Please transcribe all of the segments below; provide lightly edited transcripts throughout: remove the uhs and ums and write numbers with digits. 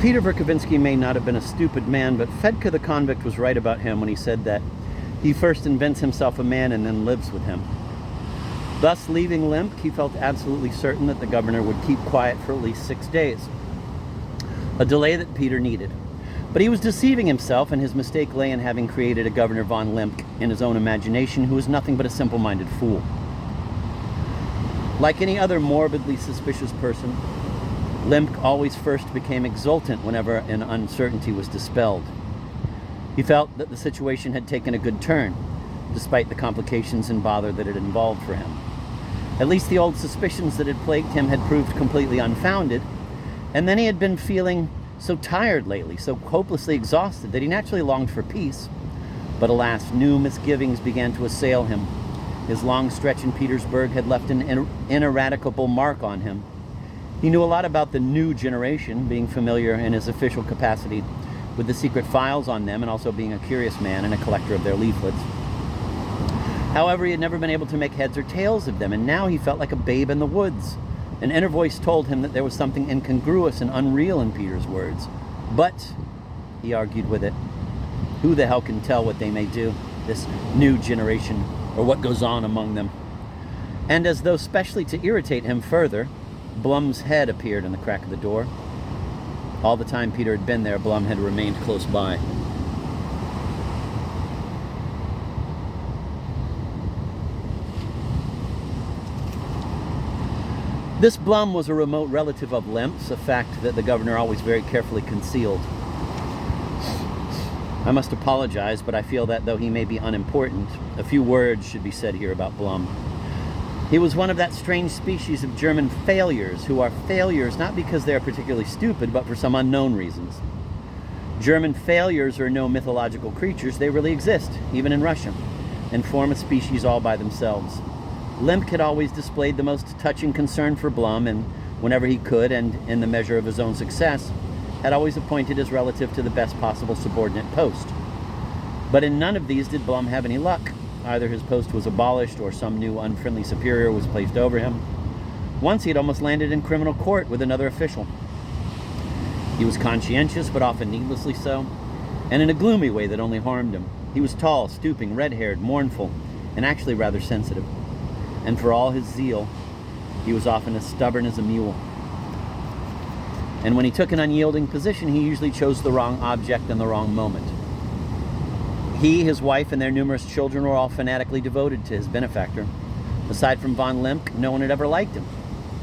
Peter Verkovensky may not have been a stupid man, but Fedka the convict was right about him when he said that he first invents himself a man and then lives with him. Thus, leaving Lemk, he felt absolutely certain that the governor would keep quiet for at least 6 days, a delay that Peter needed. But he was deceiving himself, and his mistake lay in having created a Governor von Lemk in his own imagination who was nothing but a simple-minded fool. Like any other morbidly suspicious person, Lemk always first became exultant whenever an uncertainty was dispelled. He felt that the situation had taken a good turn, despite the complications and bother that it involved for him. At least the old suspicions that had plagued him had proved completely unfounded, and then he had been feeling so tired lately, so hopelessly exhausted, that he naturally longed for peace. But alas, new misgivings began to assail him. His long stretch in Petersburg had left an ineradicable mark on him. He knew a lot about the new generation, being familiar in his official capacity with the secret files on them, and also being a curious man and a collector of their leaflets. However, he had never been able to make heads or tails of them, and now he felt like a babe in the woods. An inner voice told him that there was something incongruous and unreal in Peter's words. But, he argued with it, who the hell can tell what they may do, this new generation, or what goes on among them? And as though specially to irritate him further, Blum's head appeared in the crack of the door. All the time Peter had been there, Blum had remained close by. This Blum was a remote relative of Lemp's, a fact that the governor always very carefully concealed. I must apologize, but I feel that though he may be unimportant, a few words should be said here about Blum. He was one of that strange species of German failures who are failures not because they are particularly stupid, but for some unknown reasons. German failures are no mythological creatures. They really exist, even in Russia, and form a species all by themselves. Lemk had always displayed the most touching concern for Blum, and whenever he could, and in the measure of his own success, had always appointed his relative to the best possible subordinate post. But in none of these did Blum have any luck. Either his post was abolished or some new unfriendly superior was placed over him. Once he had almost landed in criminal court with another official. He was conscientious, but often needlessly so, and in a gloomy way that only harmed him. He was tall, stooping, red-haired, mournful, and actually rather sensitive. And for all his zeal, he was often as stubborn as a mule. And when he took an unyielding position, he usually chose the wrong object in the wrong moment. He, his wife, and their numerous children were all fanatically devoted to his benefactor. Aside from von Lemk, no one had ever liked him.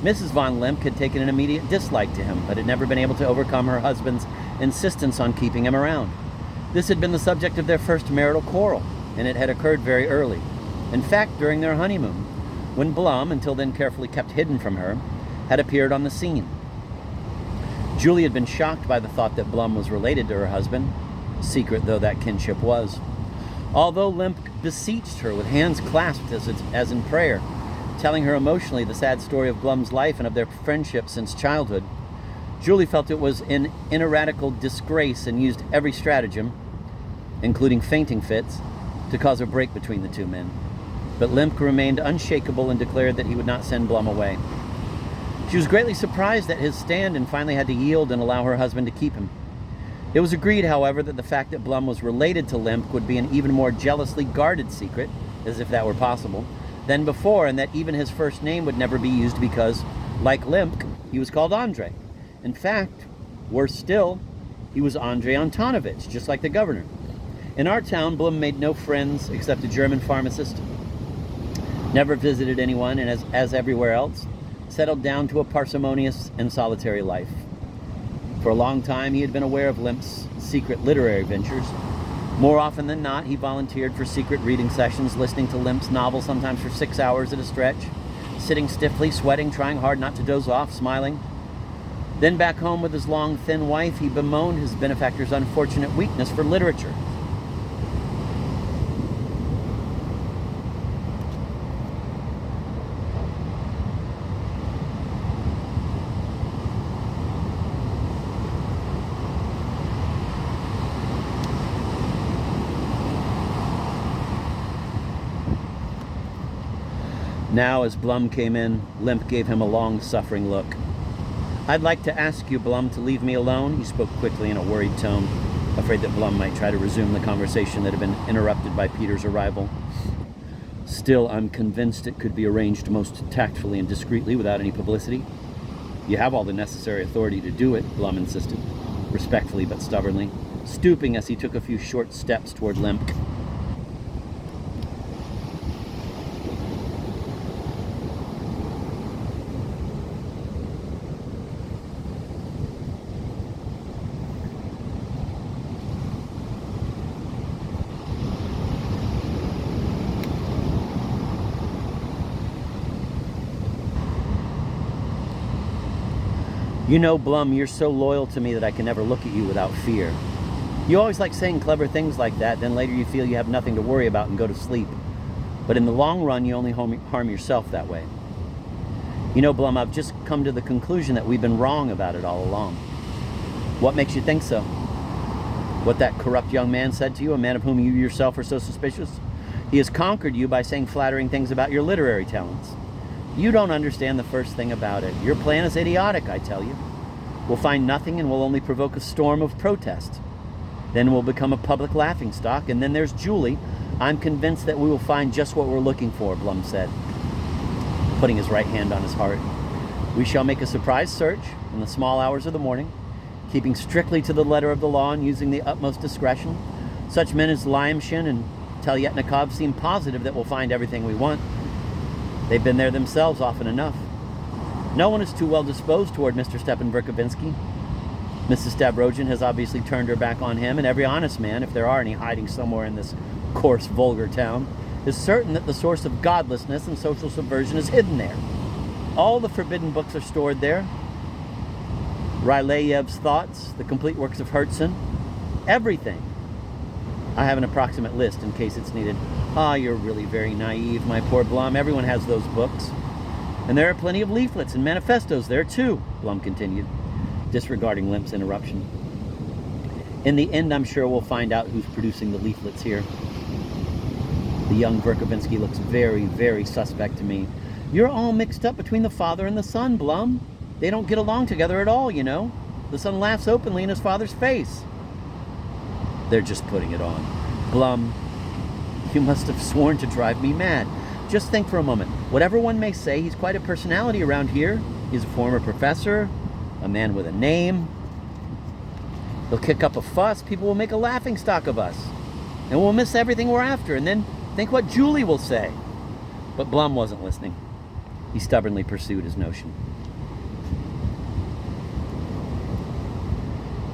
Mrs. von Lemk had taken an immediate dislike to him, but had never been able to overcome her husband's insistence on keeping him around. This had been the subject of their first marital quarrel, and it had occurred very early. In fact, during their honeymoon, when Blum, until then carefully kept hidden from her, had appeared on the scene. Julie had been shocked by the thought that Blum was related to her husband, secret though that kinship was. Although Lemk beseeched her with hands clasped as in prayer, telling her emotionally the sad story of Blum's life and of their friendship since childhood, Julie felt it was an ineradicable disgrace and used every stratagem, including fainting fits, to cause a break between the two men. But Lemk remained unshakable and declared that he would not send Blum away. She was greatly surprised at his stand and finally had to yield and allow her husband to keep him. It was agreed, however, that the fact that Blum was related to Lemk would be an even more jealously guarded secret, as if that were possible, than before, and that even his first name would never be used because, like Lemk, he was called Andrei. In fact, worse still, he was Andrei Antonovich, just like the governor. In our town, Blum made no friends except a German pharmacist, never visited anyone, and as everywhere else, settled down to a parsimonious and solitary life. For a long time, he had been aware of Lemk's secret literary ventures. More often than not, he volunteered for secret reading sessions, listening to Lemk's novel sometimes for 6 hours at a stretch, sitting stiffly, sweating, trying hard not to doze off, smiling. Then back home with his long, thin wife, he bemoaned his benefactor's unfortunate weakness for literature. Now, as Blum came in, Lemk gave him a long-suffering look. I'd like to ask you, Blum, to leave me alone. He spoke quickly in a worried tone, afraid that Blum might try to resume the conversation that had been interrupted by Peter's arrival. Still, I'm convinced it could be arranged most tactfully and discreetly without any publicity. You have all the necessary authority to do it, Blum insisted, respectfully but stubbornly, stooping as he took a few short steps toward Lemke. You know, Blum, you're so loyal to me that I can never look at you without fear. You always like saying clever things like that, then later you feel you have nothing to worry about and go to sleep. But in the long run, you only harm yourself that way. You know, Blum, I've just come to the conclusion that we've been wrong about it all along. What makes you think so? What that corrupt young man said to you, a man of whom you yourself are so suspicious? He has conquered you by saying flattering things about your literary talents. You don't understand the first thing about it. Your plan is idiotic, I tell you. We'll find nothing and we'll only provoke a storm of protest. Then we'll become a public laughingstock, and then there's Julie. I'm convinced that we will find just what we're looking for, Blum said, putting his right hand on his heart. We shall make a surprise search in the small hours of the morning, keeping strictly to the letter of the law and using the utmost discretion. Such men as Lyamshin and Telyetnikov seem positive that we'll find everything we want. They've been there themselves often enough. No one is too well disposed toward Mr. Stepan Verkovensky. Mrs. Stavrogin has obviously turned her back on him, and every honest man, if there are any hiding somewhere in this coarse, vulgar town, is certain that the source of godlessness and social subversion is hidden there. All the forbidden books are stored there. Ryleev's thoughts, the complete works of Herzen, everything. I have an approximate list in case it's needed. Ah, you're really very naive, my poor Blum. Everyone has those books. And there are plenty of leaflets and manifestos there, too, Blum continued, disregarding Lemke's interruption. In the end, I'm sure we'll find out who's producing the leaflets here. The young Verkovensky looks very, very suspect to me. You're all mixed up between the father and the son, Blum. They don't get along together at all, you know. The son laughs openly in his father's face. They're just putting it on. Blum, you must have sworn to drive me mad. Just think for a moment. Whatever one may say, he's quite a personality around here. He's a former professor, a man with a name. He'll kick up a fuss. People will make a laughingstock of us. And we'll miss everything we're after. And then think what Julie will say. But Blum wasn't listening. He stubbornly pursued his notion.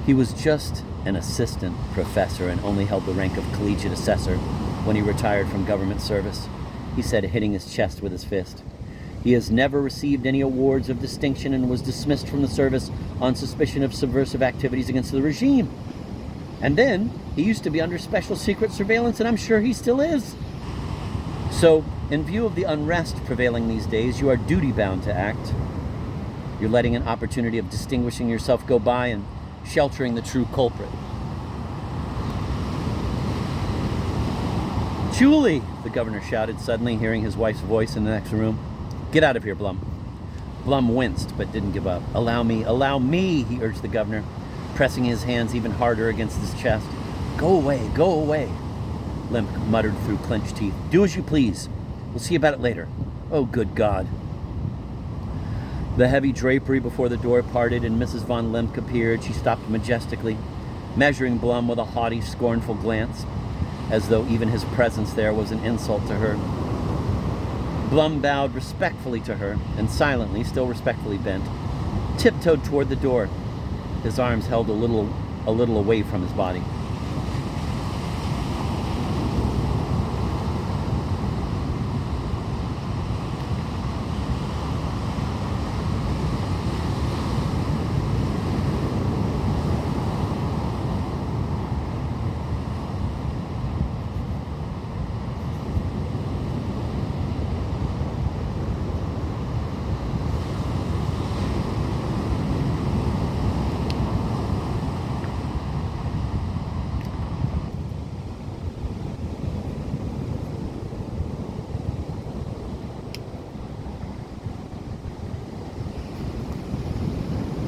He was just an assistant professor and only held the rank of collegiate assessor when he retired from government service, he said, hitting his chest with his fist. He has never received any awards of distinction and was dismissed from the service on suspicion of subversive activities against the regime. And then, he used to be under special secret surveillance, and I'm sure he still is. So, in view of the unrest prevailing these days, you are duty-bound to act. You're letting an opportunity of distinguishing yourself go by and sheltering the true culprit. Julie, the governor shouted suddenly, hearing his wife's voice in the next room. Get out of here, Blum. Blum winced, but didn't give up. Allow me, he urged the governor, pressing his hands even harder against his chest. Go away, Lemke muttered through clenched teeth. Do as you please. We'll see about it later. Oh, good God. The heavy drapery before the door parted and Mrs. von Lemke appeared. She stopped majestically, measuring Blum with a haughty, scornful glance, as though even his presence there was an insult to her. Blum bowed respectfully to her and silently, still respectfully bent, tiptoed toward the door, his arms held a little away from his body.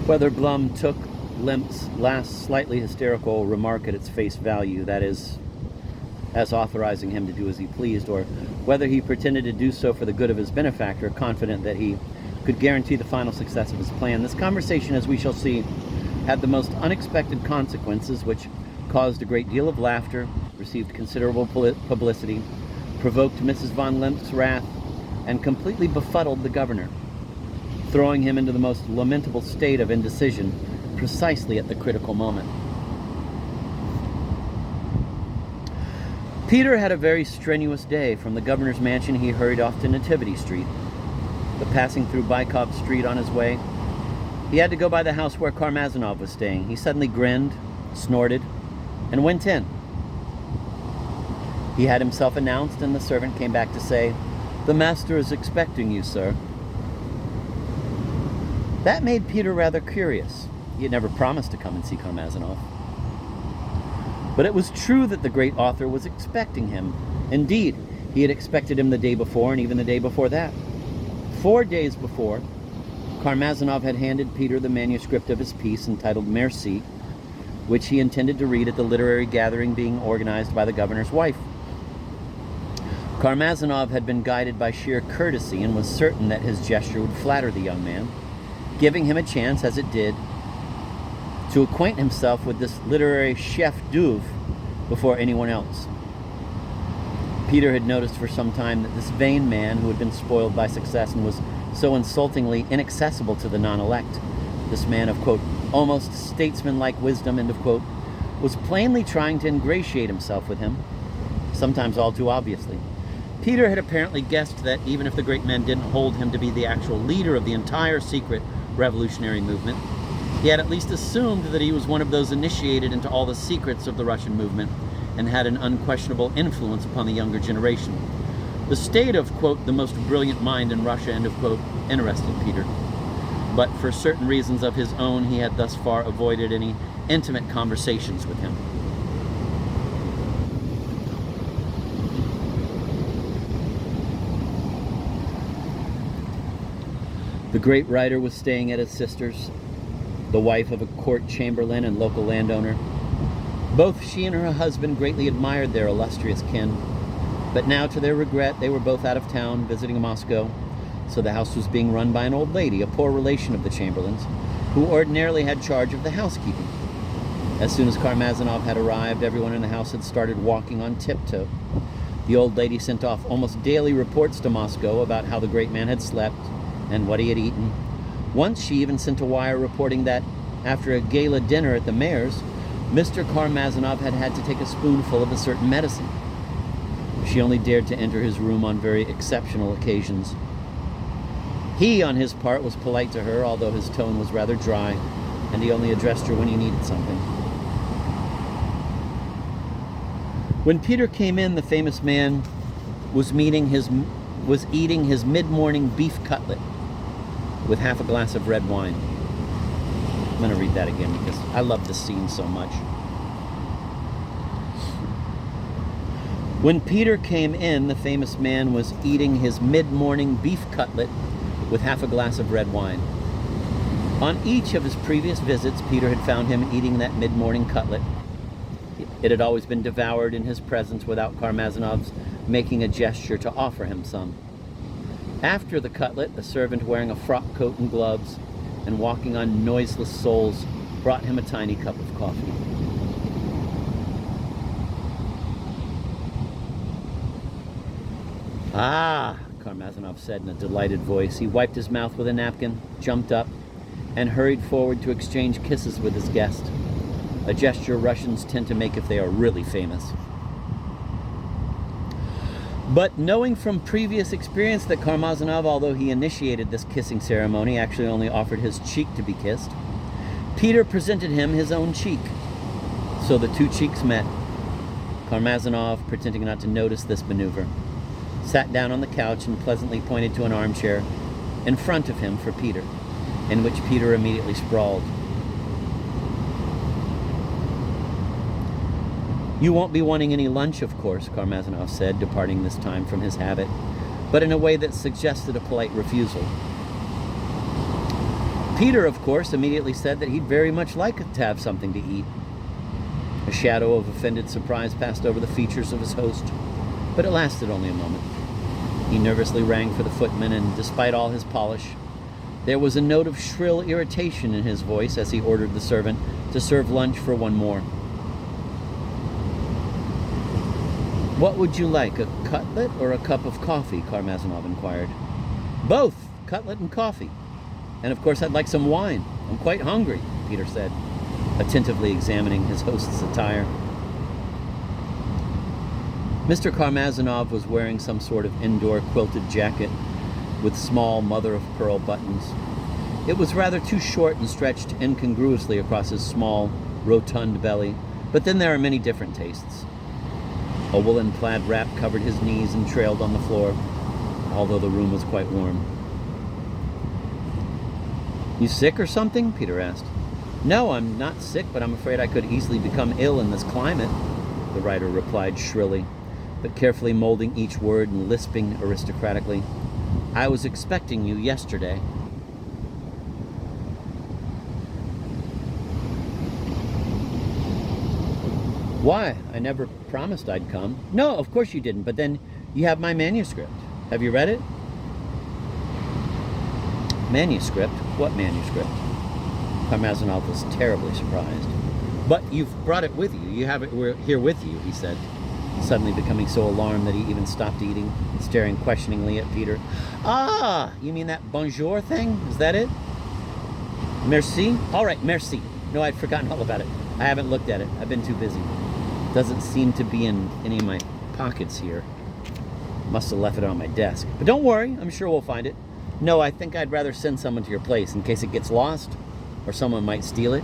Whether Blum took Limp's last slightly hysterical remark at its face value, that is, as authorizing him to do as he pleased, or whether he pretended to do so for the good of his benefactor, confident that he could guarantee the final success of his plan, this conversation, as we shall see, had the most unexpected consequences, which caused a great deal of laughter, received considerable publicity, provoked Mrs. von Limp's wrath, and completely befuddled the governor, throwing him into the most lamentable state of indecision precisely at the critical moment. Peter had a very strenuous day. From the governor's mansion he hurried off to Nativity Street. But passing through Bykov Street on his way, he had to go by the house where Karmazinov was staying. He suddenly grinned, snorted, and went in. He had himself announced, and the servant came back to say, "The master is expecting you, sir." That made Peter rather curious. He had never promised to come and see Karmazinov. But it was true that the great author was expecting him. Indeed, he had expected him the day before and even the day before that. 4 days before, Karmazinov had handed Peter the manuscript of his piece entitled Merci, which he intended to read at the literary gathering being organized by the governor's wife. Karmazinov had been guided by sheer courtesy and was certain that his gesture would flatter the young man, giving him a chance, as it did, to acquaint himself with this literary chef d'oeuvre before anyone else. Peter had noticed for some time that this vain man, who had been spoiled by success and was so insultingly inaccessible to the non-elect, this man of, quote, almost statesman-like wisdom, end of quote, was plainly trying to ingratiate himself with him, sometimes all too obviously. Peter had apparently guessed that even if the great man didn't hold him to be the actual leader of the entire secret revolutionary movement, he had at least assumed that he was one of those initiated into all the secrets of the Russian movement and had an unquestionable influence upon the younger generation. The state of, quote, the most brilliant mind in Russia, end of quote, interested Peter. But for certain reasons of his own, he had thus far avoided any intimate conversations with him. The great writer was staying at his sister's, the wife of a court chamberlain and local landowner. Both she and her husband greatly admired their illustrious kin, but now, to their regret, they were both out of town visiting Moscow, so the house was being run by an old lady, a poor relation of the Chamberlains, who ordinarily had charge of the housekeeping. As soon as Karmazinov had arrived, everyone in the house had started walking on tiptoe. The old lady sent off almost daily reports to Moscow about how the great man had slept and what he had eaten. Once she even sent a wire reporting that, after a gala dinner at the mayor's, Mr. Karmazinov had had to take a spoonful of a certain medicine. She only dared to enter his room on very exceptional occasions. He, on his part, was polite to her, although his tone was rather dry, and he only addressed her when he needed something. When Peter came in, the famous man was eating his mid-morning beef cutlet with half a glass of red wine. I'm going to read that again because I love this scene so much. When Peter came in, the famous man was eating his mid-morning beef cutlet with half a glass of red wine. On each of his previous visits, Peter had found him eating that mid-morning cutlet. It had always been devoured in his presence without Karmazinov's making a gesture to offer him some. After the cutlet, a servant wearing a frock coat and gloves and walking on noiseless soles brought him a tiny cup of coffee. "Ah," Karmazinov said in a delighted voice. He wiped his mouth with a napkin, jumped up, and hurried forward to exchange kisses with his guest, a gesture Russians tend to make if they are really famous. But knowing from previous experience that Karmazinov, although he initiated this kissing ceremony, actually only offered his cheek to be kissed, Peter presented him his own cheek. So the two cheeks met. Karmazinov, pretending not to notice this maneuver, sat down on the couch and pleasantly pointed to an armchair in front of him for Peter, in which Peter immediately sprawled. "You won't be wanting any lunch, of course," Karmazinov said, departing this time from his habit, but in a way that suggested a polite refusal. Peter, of course, immediately said that he'd very much like to have something to eat. A shadow of offended surprise passed over the features of his host, but it lasted only a moment. He nervously rang for the footman, and despite all his polish, there was a note of shrill irritation in his voice as he ordered the servant to serve lunch for one more. "What would you like, a cutlet or a cup of coffee?" Karmazinov inquired. "Both, cutlet and coffee. And of course I'd like some wine. I'm quite hungry," Peter said, attentively examining his host's attire. Mr. Karmazinov was wearing some sort of indoor quilted jacket with small mother-of-pearl buttons. It was rather too short and stretched incongruously across his small, rotund belly, but then there are many different tastes. A woolen plaid wrap covered his knees and trailed on the floor, although the room was quite warm. "You sick or something?" Peter asked. "No, I'm not sick, but I'm afraid I could easily become ill in this climate," the writer replied shrilly, but carefully molding each word and lisping aristocratically. "I was expecting you yesterday." "Why? I never promised I'd come." "No, of course you didn't, but then you have my manuscript. Have you read it?" "Manuscript? What manuscript?" Karmazinov was terribly surprised. "But you've brought it with you. You have it here with you," he said, suddenly becoming so alarmed that he even stopped eating, staring questioningly at Peter. "Ah, you mean that bonjour thing? Is that it?" "Merci? All right, merci. No, I'd forgotten all about it. I haven't looked at it. I've been too busy. Doesn't seem to be in any of my pockets here. Must have left it on my desk. But don't worry, I'm sure we'll find it. No, I think I'd rather send someone to your place in case it gets lost, or someone might steal it.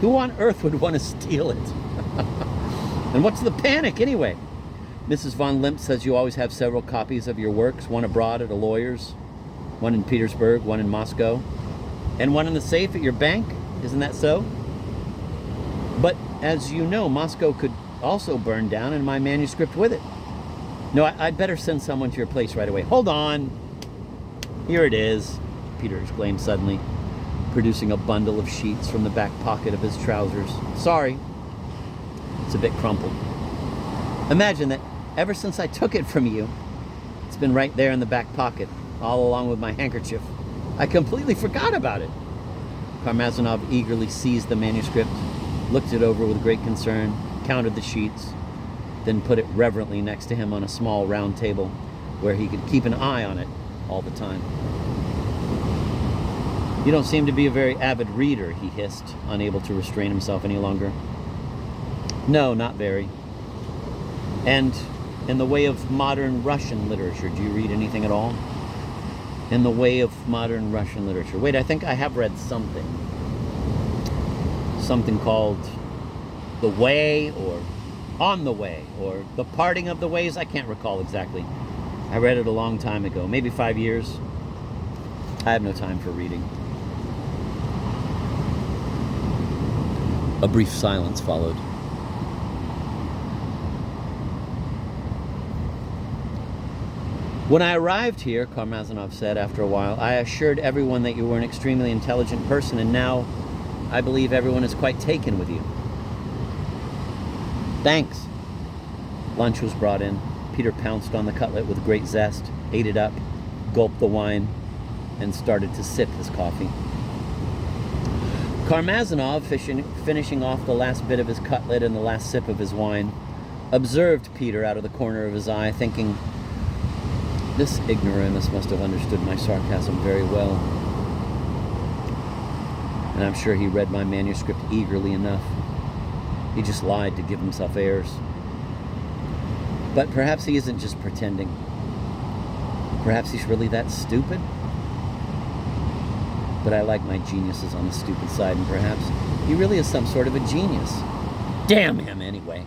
Who on earth would want to steal it?" "And what's the panic, anyway? Mrs. von Limp says you always have several copies of your works, one abroad at a lawyer's, one in Petersburg, one in Moscow, and one in the safe at your bank. Isn't that so? But as you know, Moscow could also burn down, and my manuscript with it. No, I'd better send someone to your place right away." "Hold on. Here it is," Peter exclaimed suddenly, producing a bundle of sheets from the back pocket of his trousers. "Sorry. It's a bit crumpled. Imagine that ever since I took it from you, it's been right there in the back pocket, all along with my handkerchief. I completely forgot about it." Karmazinov eagerly seized the manuscript, looked it over with great concern, counted the sheets, then put it reverently next to him on a small round table where he could keep an eye on it all the time. "You don't seem to be a very avid reader," he hissed, unable to restrain himself any longer. "No, not very. And in the way of modern Russian literature, do you read anything at all?" "In the way of modern Russian literature. Wait, I think I have read something. Something called The Way, or On the Way, or The Parting of the Ways. I can't recall exactly. I read it a long time ago, maybe 5 years. I have no time for reading." A brief silence followed. "When I arrived here," Karmazinov said after a while, "I assured everyone that you were an extremely intelligent person, and now I believe everyone is quite taken with you." "Thanks." Lunch was brought in. Peter pounced on the cutlet with great zest, ate it up, gulped the wine, and started to sip his coffee. Karmazinov, finishing off the last bit of his cutlet and the last sip of his wine, observed Peter out of the corner of his eye, thinking, "This ignoramus must have understood my sarcasm very well. And I'm sure he read my manuscript eagerly enough. He just lied to give himself airs. But perhaps he isn't just pretending. Perhaps he's really that stupid. But I like my geniuses on the stupid side, and perhaps he really is some sort of a genius. Damn him, anyway."